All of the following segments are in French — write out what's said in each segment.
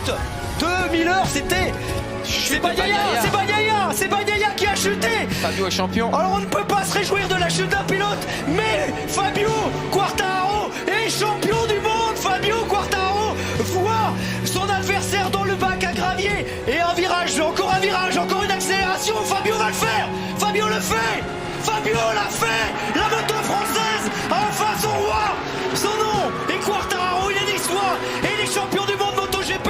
chute de Miller, c'est Bagnaia qui a chuté. Fabio est champion. Alors on ne peut pas se réjouir de la chute d'un pilote, mais Fabio Quartararo est champion du monde. Fabio Quartararo voit son adversaire dans le bac à gravier et un virage, encore une accélération. Fabio va le faire. Fabio le fait. Fabio l'a fait. La moto française a enfin son roi. Son nom est Quartararo. Il est niçois et il est champion du monde MotoGP.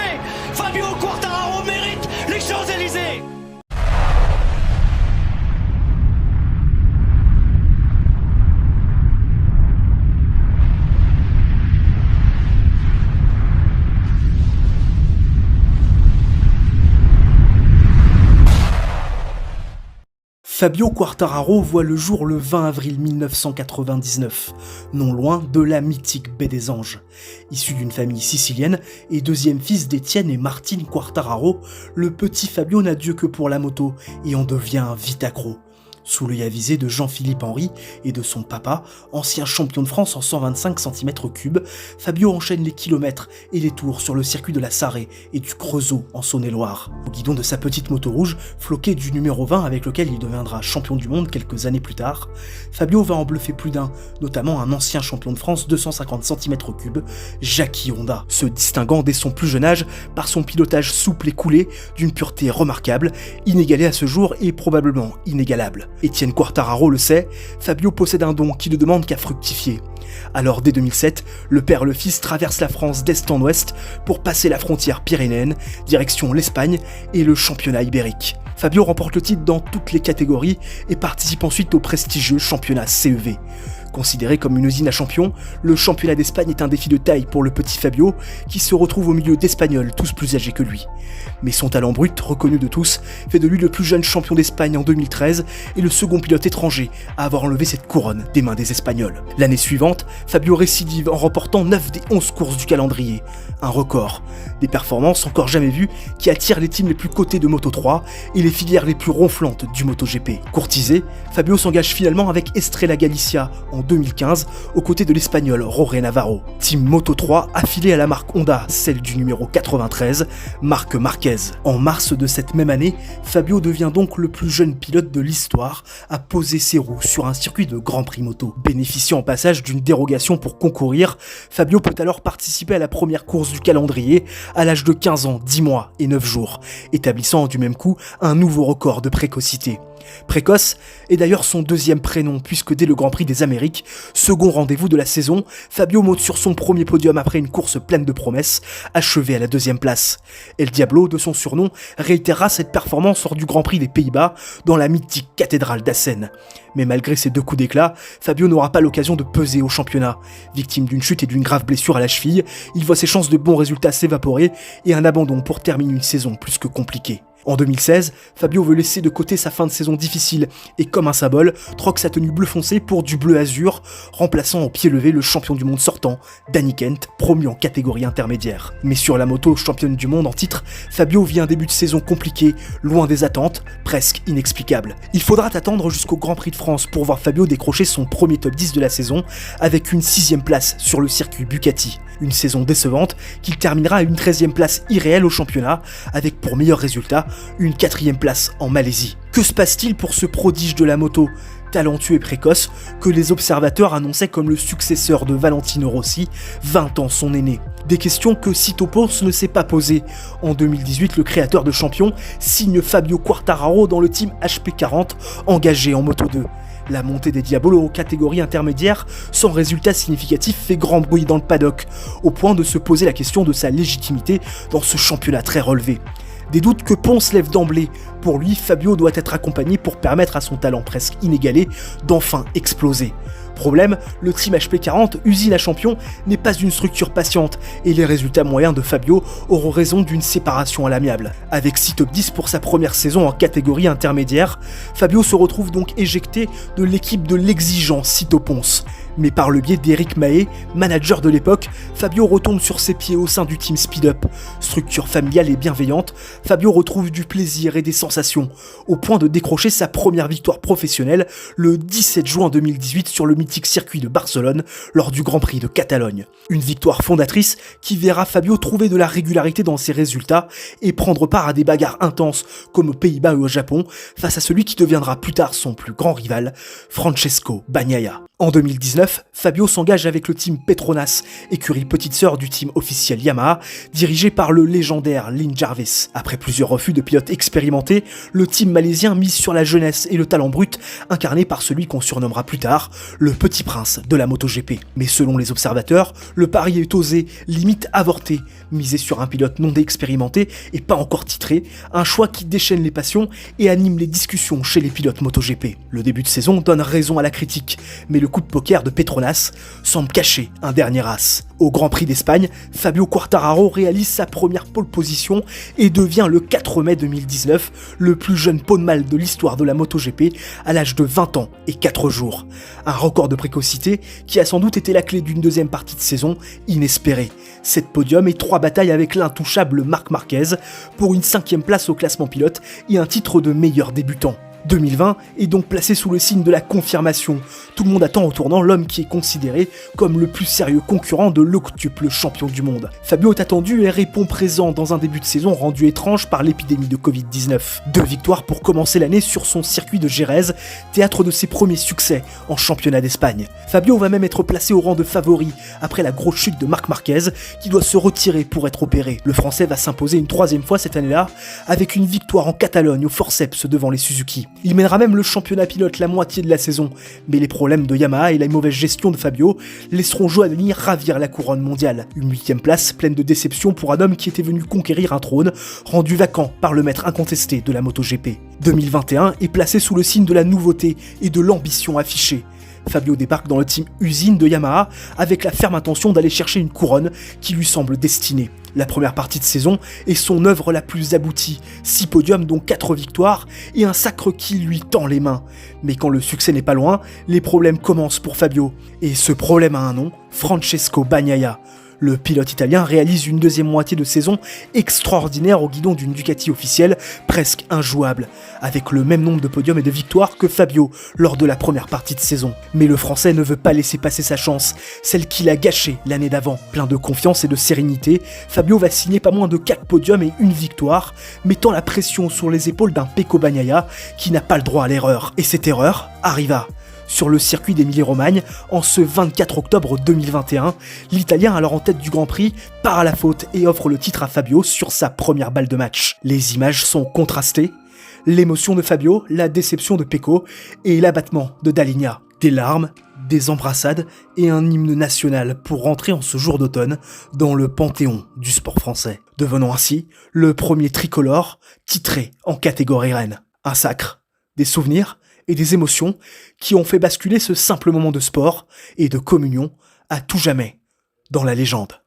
Fabio Quartararo mérite les Champs-Élysées. Fabio Quartararo voit le jour le 20 avril 1999, non loin de la mythique Baie des Anges. Issu d'une famille sicilienne et deuxième fils d'Étienne et Martine Quartararo, le petit Fabio n'a Dieu que pour la moto et en devient vite accro. Sous l'œil avisé de Jean-Philippe Henry et de son papa, ancien champion de France en 125 cm3, Fabio enchaîne les kilomètres et les tours sur le circuit de la Sarré et du Creusot en Saône-et-Loire. Au guidon de sa petite moto rouge, floquée du numéro 20 avec lequel il deviendra champion du monde quelques années plus tard, Fabio va en bluffer plus d'un, notamment un ancien champion de France 250 cm3, Jackie Honda, se distinguant dès son plus jeune âge par son pilotage souple et coulé d'une pureté remarquable, inégalée à ce jour et probablement inégalable. Étienne Quartararo le sait, Fabio possède un don qui ne demande qu'à fructifier. Alors dès 2007, le père et le fils traversent la France d'est en ouest pour passer la frontière pyrénéenne, direction l'Espagne et le championnat ibérique. Fabio remporte le titre dans toutes les catégories et participe ensuite au prestigieux championnat CEV. Considéré comme une usine à champions, le championnat d'Espagne est un défi de taille pour le petit Fabio, qui se retrouve au milieu d'Espagnols tous plus âgés que lui. Mais son talent brut, reconnu de tous, fait de lui le plus jeune champion d'Espagne en 2013 et le second pilote étranger à avoir enlevé cette couronne des mains des Espagnols. L'année suivante, Fabio récidive en remportant 9 des 11 courses du calendrier, un record. Des performances encore jamais vues qui attirent les teams les plus cotés de Moto3 et les filières les plus ronflantes du MotoGP. Courtisé, Fabio s'engage finalement avec Estrella Galicia en 2015 aux côtés de l'espagnol Jorge Navarro. Team Moto3 affilié à la marque Honda, celle du numéro 93, Marc Marquez. En mars de cette même année, Fabio devient donc le plus jeune pilote de l'histoire à poser ses roues sur un circuit de Grand Prix moto. Bénéficiant au passage d'une dérogation pour concourir, Fabio peut alors participer à la première course du calendrier à l'âge de 15 ans, 10 mois et 9 jours, établissant du même coup un nouveau record de précocité. Précoce est d'ailleurs son deuxième prénom puisque dès le Grand Prix des Amériques, second rendez-vous de la saison, Fabio monte sur son premier podium après une course pleine de promesses, achevée à la deuxième place. El Diablo, de son surnom, réitérera cette performance lors du Grand Prix des Pays-Bas dans la mythique cathédrale d'Assen. Mais malgré ces deux coups d'éclat, Fabio n'aura pas l'occasion de peser au championnat. Victime d'une chute et d'une grave blessure à la cheville, il voit ses chances de bons résultats s'évaporer et un abandon pour terminer une saison plus que compliquée. En 2016, Fabio veut laisser de côté sa fin de saison difficile et comme un symbole, troque sa tenue bleu foncé pour du bleu azur, remplaçant au pied levé le champion du monde sortant, Danny Kent, promu en catégorie intermédiaire. Mais sur la moto championne du monde en titre, Fabio vit un début de saison compliqué, loin des attentes, presque inexplicable. Il faudra attendre jusqu'au Grand Prix de France pour voir Fabio décrocher son premier top 10 de la saison avec une 6ème place sur le circuit Bucati. Une saison décevante qu'il terminera à une 13ème place irréelle au championnat avec pour meilleur résultat une 4ème place en Malaisie. Que se passe-t-il pour ce prodige de la moto, talentueux et précoce, que les observateurs annonçaient comme le successeur de Valentino Rossi, 20 ans son aîné? Des questions que Sito Pons ne s'est pas posées. En 2018, le créateur de champions signe Fabio Quartararo dans le team HP40, engagé en Moto 2. La montée des Diabolos aux catégories intermédiaires, sans résultat significatif, fait grand bruit dans le paddock, au point de se poser la question de sa légitimité dans ce championnat très relevé. Des doutes que Pons lève d'emblée. Pour lui, Fabio doit être accompagné pour permettre à son talent presque inégalé d'enfin exploser. Problème, le team HP40, usine à champion, n'est pas une structure patiente et les résultats moyens de Fabio auront raison d'une séparation à l'amiable. Avec 6 top 10 pour sa première saison en catégorie intermédiaire, Fabio se retrouve donc éjecté de l'équipe de l'exigeant Sito Pons. Mais par le biais d'Éric Mahé, manager de l'époque, Fabio retombe sur ses pieds au sein du team Speed Up. Structure familiale et bienveillante, Fabio retrouve du plaisir et des sensations, au point de décrocher sa première victoire professionnelle le 17 juin 2018 sur le mythique circuit de Barcelone lors du Grand Prix de Catalogne. Une victoire fondatrice qui verra Fabio trouver de la régularité dans ses résultats et prendre part à des bagarres intenses comme aux Pays-Bas ou au Japon face à celui qui deviendra plus tard son plus grand rival, Francesco Bagnaia. En 2019, Fabio s'engage avec le team Petronas, écurie petite sœur du team officiel Yamaha, dirigé par le légendaire Lin Jarvis. Après plusieurs refus de pilotes expérimentés, le team malaisien mise sur la jeunesse et le talent brut, incarné par celui qu'on surnommera plus tard le Petit Prince de la MotoGP. Mais selon les observateurs, le pari est osé, limite avorté, misé sur un pilote non expérimenté et pas encore titré, un choix qui déchaîne les passions et anime les discussions chez les pilotes MotoGP. Le début de saison donne raison à la critique, mais le coup de poker de Petronas semble cacher un dernier as. Au Grand Prix d'Espagne, Fabio Quartararo réalise sa première pole position et devient le 4 mai 2019 le plus jeune poleman de l'histoire de la MotoGP à l'âge de 20 ans et 4 jours. Un record de précocité qui a sans doute été la clé d'une deuxième partie de saison inespérée. 7 podiums et 3 batailles avec l'intouchable Marc Marquez pour une 5e place au classement pilote et un titre de meilleur débutant. 2020 est donc placé sous le signe de la confirmation. Tout le monde attend au tournant l'homme qui est considéré comme le plus sérieux concurrent de l'octuple champion du monde. Fabio est attendu et répond présent dans un début de saison rendu étrange par l'épidémie de Covid-19. 2 victoires pour commencer l'année sur son circuit de Jerez, théâtre de ses premiers succès en championnat d'Espagne. Fabio va même être placé au rang de favori après la grosse chute de Marc Marquez qui doit se retirer pour être opéré. Le Français va s'imposer une 3e fois cette année-là avec une victoire en Catalogne au forceps devant les Suzuki. Il mènera même le championnat pilote la moitié de la saison, mais les problèmes de Yamaha et la mauvaise gestion de Fabio laisseront Giovannini ravir la couronne mondiale. Une 8e place pleine de déception pour un homme qui était venu conquérir un trône, rendu vacant par le maître incontesté de la MotoGP. 2021 est placé sous le signe de la nouveauté et de l'ambition affichée. Fabio débarque dans le team usine de Yamaha avec la ferme intention d'aller chercher une couronne qui lui semble destinée. La première partie de saison est son œuvre la plus aboutie, 6 podiums dont 4 victoires et un sacre qui lui tend les mains. Mais quand le succès n'est pas loin, les problèmes commencent pour Fabio. Et ce problème a un nom, Francesco Bagnaia. Le pilote italien réalise une deuxième moitié de saison extraordinaire au guidon d'une Ducati officielle presque injouable, avec le même nombre de podiums et de victoires que Fabio lors de la première partie de saison. Mais le Français ne veut pas laisser passer sa chance, celle qu'il a gâchée l'année d'avant. Plein de confiance et de sérénité, Fabio va signer pas moins de 4 podiums et une victoire, mettant la pression sur les épaules d'un Pecco Bagnaia qui n'a pas le droit à l'erreur. Et cette erreur arriva. Sur le circuit d'Émilie-Romagne, en ce 24 octobre 2021, l'Italien alors en tête du Grand Prix part à la faute et offre le titre à Fabio sur sa première balle de match. Les images sont contrastées, l'émotion de Fabio, la déception de Pecco et l'abattement de Dall'Igna. Des larmes, des embrassades et un hymne national pour rentrer en ce jour d'automne dans le panthéon du sport français, devenant ainsi le premier tricolore titré en catégorie reine. Un sacre, des souvenirs et des émotions qui ont fait basculer ce simple moment de sport et de communion à tout jamais dans la légende.